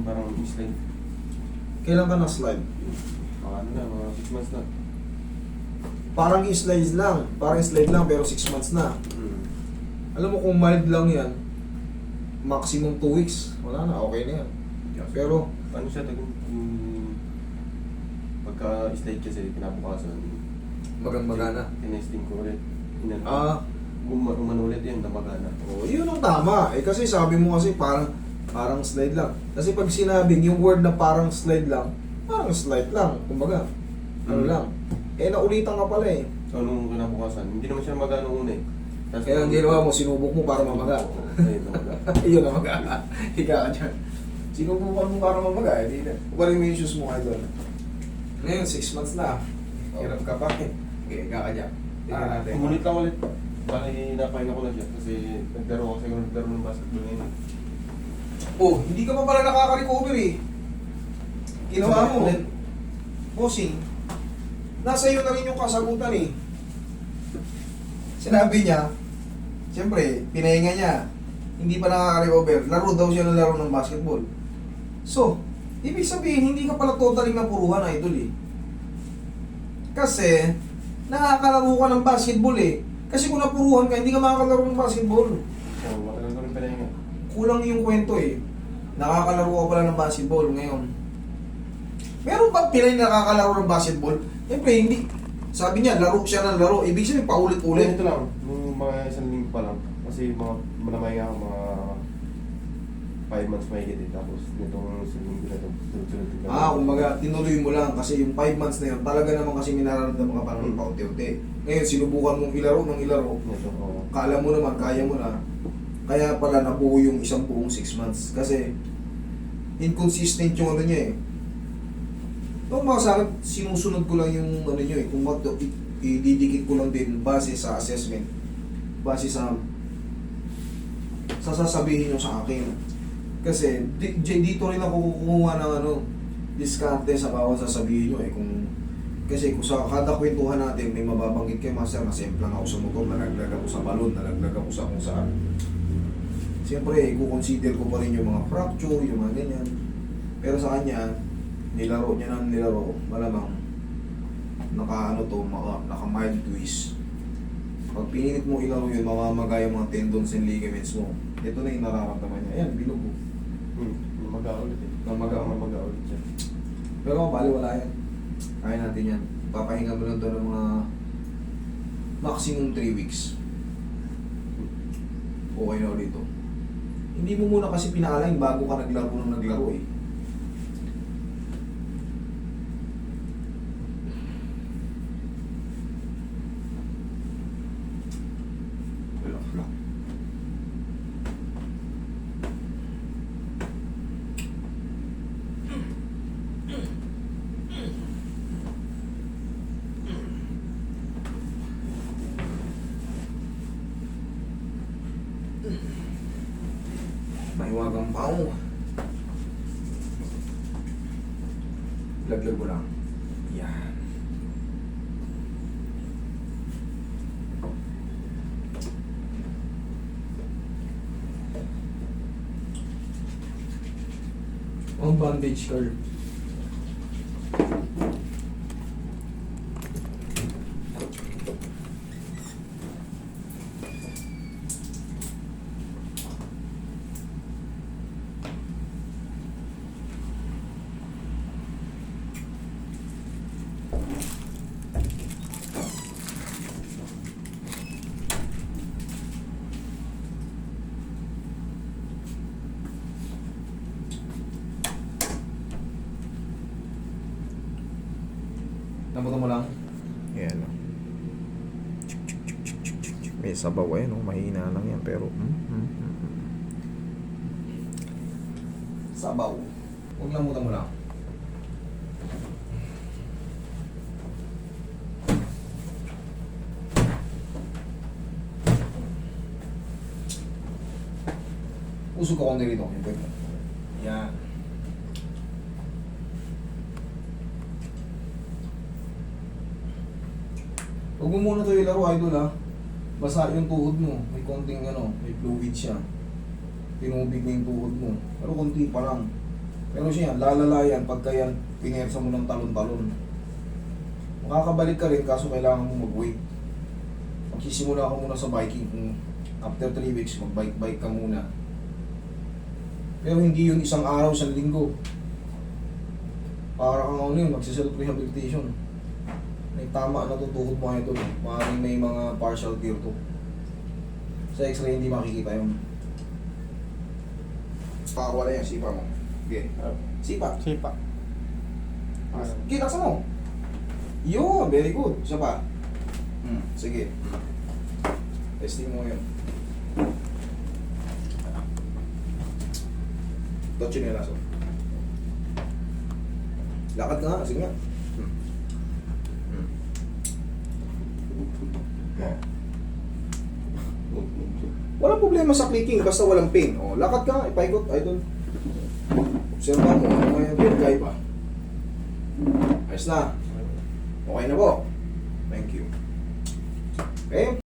parang slide. Kailan ka na-slide? Mga ano na, mga 6 months na. Parang slide lang. Parang slide lang pero 6 months na. Hmm. Alam mo kung mild lang yan, maximum 2 weeks. Wala na, okay na yan. Pero, Ano siya, pagka-slide kasi kinabukasan, magang-magana. tinesting ko ulit. Umano ulit yun, namagana. Oh, yun ang tama. Eh kasi sabi mo kasi parang slide lang. Kasi pag sinabing yung word na parang slide lang, parang slide lang. Kumbaga, ano lang. Eh naulitan ka pala eh. So, nung kinabukasan, hindi naman siya magana una eh. Tapos, Kaya ang ginawa mo, sinubok mo para mamaga. Ayun, namaga. Yun ang maga. Higa ka dyan. Sinubukan mo para mamaga. Hindi na. Kubaling mo yung shoes mo kayo doon. Ngayon, 6 months na. Hirap ka pa eh. Okay, higa ka dyan. Tingnan natin. Kumunit lang ulit. Bali, napahinga ko na siya kasi naglaro ng basketball ngayon. Oh, hindi ka pa pala nakaka-recover eh. Ginawa mo. Bossing, nasa iyo na rin yung kasagutan eh. Sinabi niya, siyempre, pinahinga niya, hindi pa nakaka-recover. Laro daw siya ng laro ng basketball. So, ibig sabihin, hindi ka pala totally napuruhan, idol eh. Kasi, nakakalaro ka ng basketball eh. Kasi kung napuruhan ka, hindi ka makakalaro ng basketball. So, matagal ko rin pinahinga. Kulang yung kwento eh. Nakakalaro ka pala ng basketball ngayon. Meron bang Pinay na nakakalaro ng basketball? Siyempre, hindi. Sabi niya, laro siya ng laro. Ibig sabihin, paulit-ulit. Ito lang, nung mga isang linggo pa lang. Kasi malamay nga mga 5 months mahigit eh. Tapos nitong isang linggo na ito, sunod-sunod. Kumbaga, tinuloy mo lang kasi yung 5 months na yun, talaga naman kasi minararamdaman ka parang paunti-unti. Ngayon, sinubukan mong ilaro ng ilaro. Ito, oo. Kala mo naman, kaya mo na. Kaya pala nabuo yung isang buong 6 months. Kasi, inconsistent yung ano niya eh. Nung mga sa akin, sinusunod ko lang yung ano nyo eh. Kung ididikit ko lang din base sa assessment. Base sa sasabihin nyo sa akin. Kasi, dito rin ako kukuha ng ano, diskarte sa bawat sasabihin nyo eh. Kasi kung sa kada kwentuhan natin, may mababanggit kayo, master, nasemplang ako sa motor, nalaglag ako sa balon, nalaglag ako sa kung saan. Siyempre, i-consider ko pa rin yung mga fracture, yung mga ganyan. Pero sa kanya, nilaro niya ng nilaro, malamang naka mild twist. Pag pinilit mo ilaro yun, mamamaga yung mga tendons and ligaments mo. Ito na yung nararamdaman niya. Ayan, bilog mo. Namaga ulit eh. Namaga ulit siya. Pero bali wala yan. Kaya natin yan. Papahinga mo lang doon ng mga maximum 3 weeks. Okay na ulit ito. Hindi mo muna kasi pinaalayng bago ka naglaro ng naglaro eh. Mahiwagang pao. Laglag mo lang. Yan. Ang bandage, Carl. Nabuto mo lang? Yan. May sabaw eh, no? Mahina lang yan, pero... Sabaw. Huwag lamutan mo lang. Usog ako nilito. Yan. Huwag mo muna ito ilaro, idol ha. Basa yung tuhod mo. May konting ano, may fluid siya. Tinubig na yung tuhod mo. Pero konti pa lang. Pero siya, lalala yan pagka yan pinersa mo ng talon-talon. Makakabalik ka rin kaso kailangan mo mag-wait. Magsisimula ka muna sa biking. Kung after 3 weeks, mag-bike-bike ka muna. Pero hindi yun isang araw, isang linggo. Para kang ano yun, magsiself-rehabilitation. May tama na tutukod mo ito. Maaaring may mga partial tear to. Sa x-ray hindi makikita yun. Pakawala yan, sipa mo. Okay. Sipa. Sipa. Kita mo. Yun, very good. Isa pa. Sige. Testing mo yun. Dotchi nila so. Lakad ka nga, sige nga. Walang problema sa clicking, basta walang pain. O, lakad ka nga, ipaikot, idol. Observa mo, ano nga yung beer guy pa. Ayos na. Okay na po. Thank you. Okay?